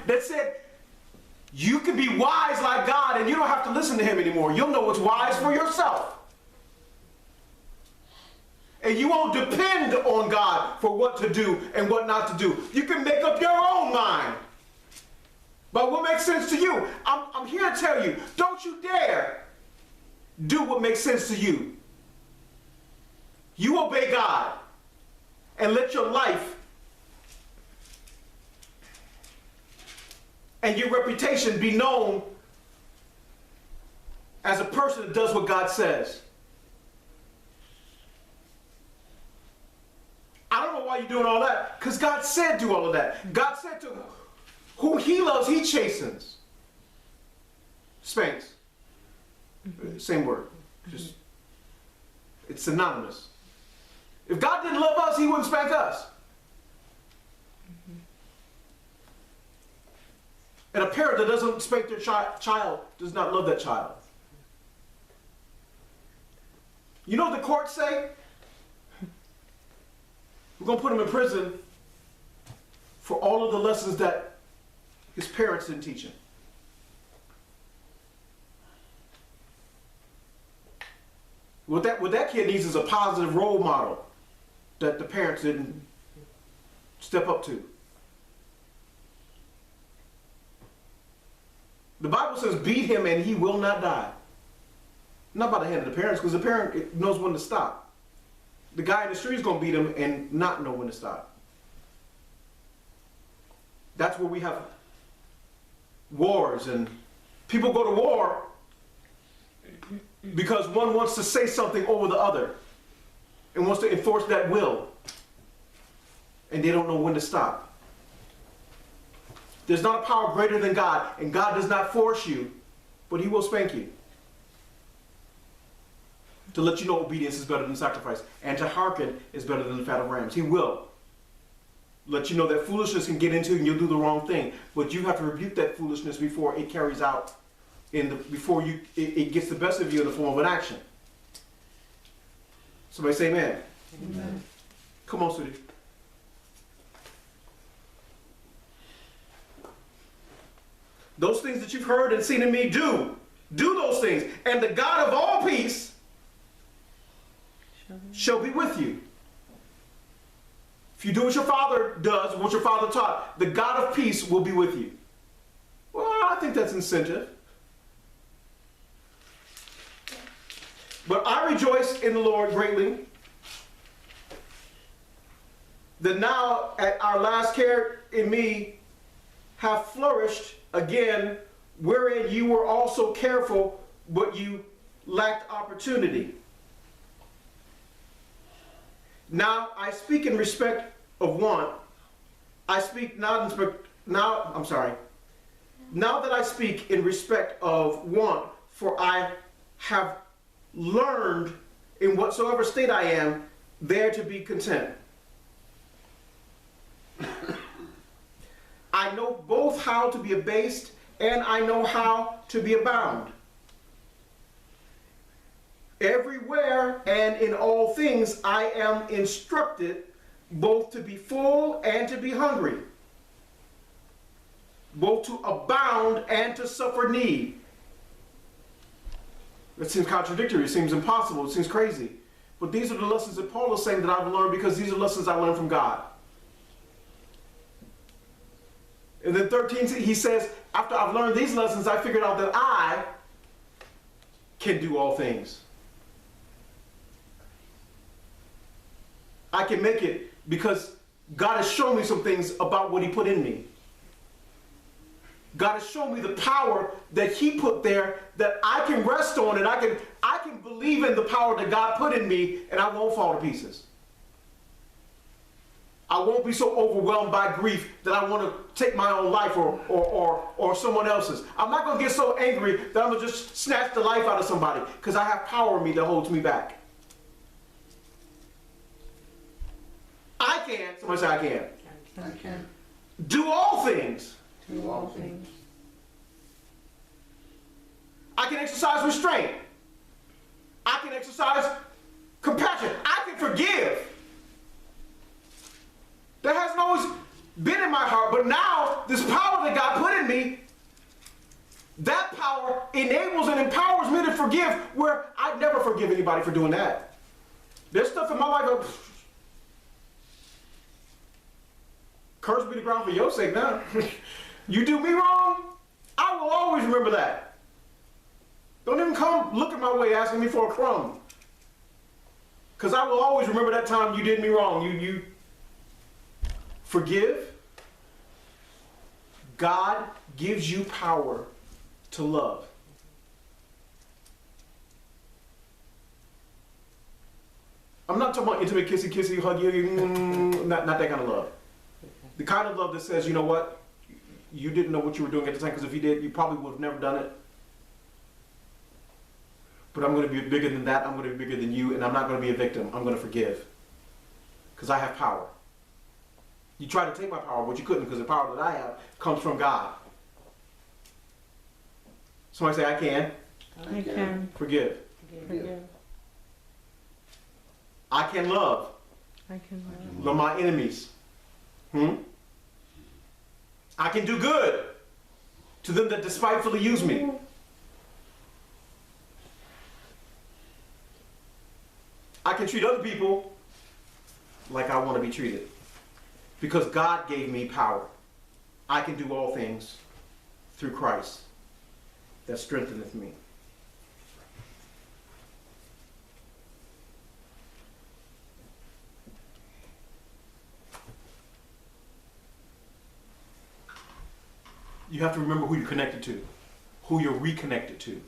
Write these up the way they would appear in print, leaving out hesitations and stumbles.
that said, you can be wise like God and you don't have to listen to him anymore. You'll know what's wise for yourself. And you won't depend on God for what to do and what not to do. You can make up your own mind. But what makes sense to you? I'm here to tell you, don't you dare do what makes sense to you. You obey God and let your life and your reputation be known as a person that does what God says. I don't know why you're doing all that, because God said do all of that. God said to who he loves, he chastens. Spanks. Same word. Just, it's synonymous. If God didn't love us, he wouldn't spank us. And a parent that doesn't spank their child does not love that child. You know what the courts say? We're going to put him in prison for all of the lessons that his parents didn't teach him. What that kid needs is a positive role model that the parents didn't step up to. The Bible says, beat him and he will not die. Not by the hand of the parents, because the parent knows when to stop. The guy in the street is going to beat him and not know when to stop. That's where we have wars, and people go to war because one wants to say something over the other and wants to enforce that will, and they don't know when to stop. There's not a power greater than God, and God does not force you, but he will spank you to let you know obedience is better than sacrifice, and to hearken is better than the fat of rams. He will let you know that foolishness can get into you and you'll do the wrong thing, but you have to rebuke that foolishness before it carries out, before it gets the best of you in the form of an action. Somebody say amen. Amen. Come on, sweetie. Those things that you've heard and seen in me, do those things, and the God of all peace shall be with you. If you do what your father does, what your father taught, the God of peace will be with you. Well, I think that's incentive. But I rejoice in the Lord greatly that now at our last care in me have flourished again, wherein you were also careful, but you lacked opportunity. Now I speak in respect of want. I speak not in now that I speak in respect of want, for I have learned in whatsoever state I am, there to be content. I know both how to be abased, and I know how to be abound. Everywhere and in all things I am instructed, both to be full and to be hungry, both to abound and to suffer need. It seems contradictory, it seems impossible, it seems crazy. But these are the lessons that Paul is saying that I've learned, because these are lessons I learned from God. And then 13, he says, after I've learned these lessons, I figured out that I can do all things. I can make it because God has shown me some things about what he put in me. God has shown me the power that he put there that I can rest on, and I can believe in the power that God put in me, and I won't fall to pieces. I won't be so overwhelmed by grief that I want to take my own life or someone else's. I'm not going to get so angry that I'm going to just snatch the life out of somebody, because I have power in me that holds me back. I can. Somebody say I can. I can. Do all things. Do all things. I can exercise restraint. I can exercise compassion. I can forgive. That hasn't always been in my heart, but now this power that God put in me, that power enables and empowers me to forgive where I'd never forgive anybody for doing that. There's stuff in my life, curse be the ground for your sake now. You do me wrong, I will always remember that. Don't even come look at my way asking me for a crumb. Because I will always remember that time you did me wrong. You forgive. God gives you power to love. I'm not talking about intimate kissy, huggy, not that kind of love. The kind of love that says, you know what? You didn't know what you were doing at the time, because if you did, you probably would have never done it. But I'm going to be bigger than that. I'm going to be bigger than you, and I'm not going to be a victim. I'm going to forgive. Because I have power. You tried to take my power, but you couldn't, because the power that I have comes from God. Somebody say, I can. I can. Forgive. Forgive. I can love. I can love. Love my enemies. I can do good to them that despitefully use me. I can treat other people like I want to be treated. Because God gave me power. I can do all things through Christ that strengtheneth me. You have to remember who you're connected to, who you're reconnected to.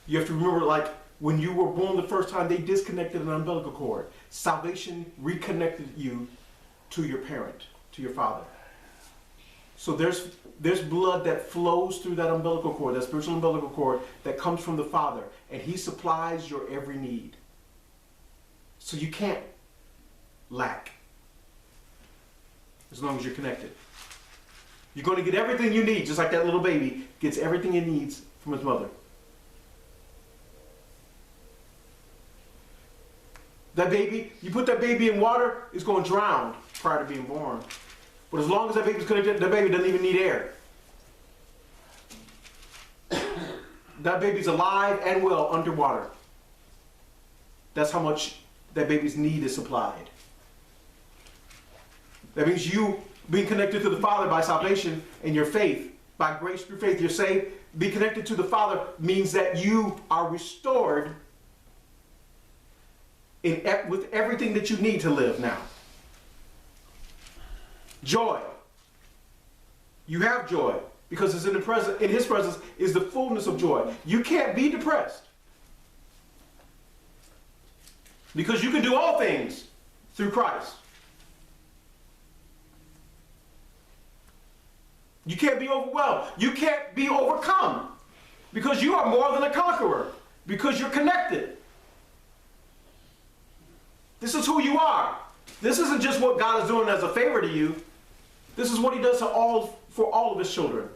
You have to remember, like, when you were born the first time, they disconnected an umbilical cord. Salvation reconnected you to your parent, to your father. So there's blood that flows through that umbilical cord, that spiritual umbilical cord that comes from the Father, and He supplies your every need. So you can't lack as long as you're connected. You're going to get everything you need, just like that little baby gets everything he needs from his mother. That baby, you put that baby in water, it's going to drown prior to being born. But as long as that baby's connected, that baby doesn't even need air. That baby's alive and well underwater. That's how much that baby's need is supplied. That means you being connected to the Father by salvation and your faith, by grace through faith, you're saved. Be connected to the Father means that you are restored with everything that you need to live now. Joy. You have joy because it's in His presence is the fullness of joy. You can't be depressed because you can do all things through Christ. You can't be overwhelmed. You can't be overcome because you are more than a conqueror because you're connected. This is who you are. This isn't just what God is doing as a favor to you. This is what He does for all of His children.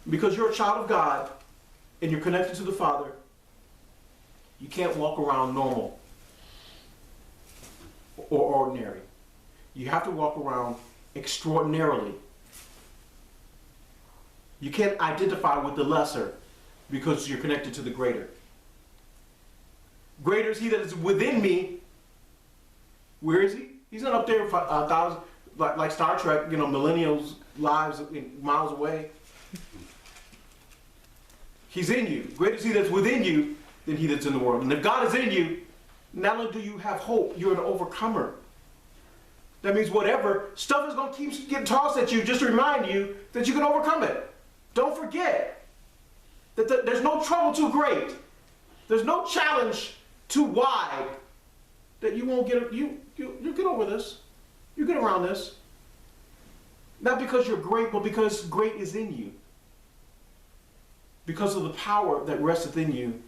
Because you're a child of God and you're connected to the Father, you can't walk around normal or ordinary. You have to walk around extraordinarily. You can't identify with the lesser because you're connected to the greater. Greater is He that is within me. Where is He? He's not up there for 1,000, like Star Trek, millennials lives miles away. He's in you. Greater is He that's within you than he that's in the world. And if God is in you, not only do you have hope, you're an overcomer. That means whatever stuff is going to keep getting tossed at you, just to remind you that you can overcome it. Don't forget that there's no trouble too great. There's no challenge too wide that you won't get. You get over this. You get around this. Not because you're great, but because great is in you. Because of the power that resteth in you,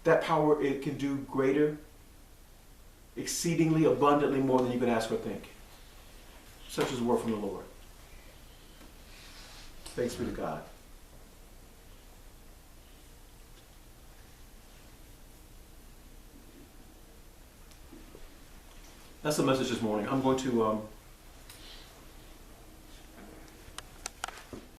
that power, it can do greater, exceedingly abundantly more than you can ask or think. Such is the word from the Lord. Thanks be to God. That's the message this morning. I'm going to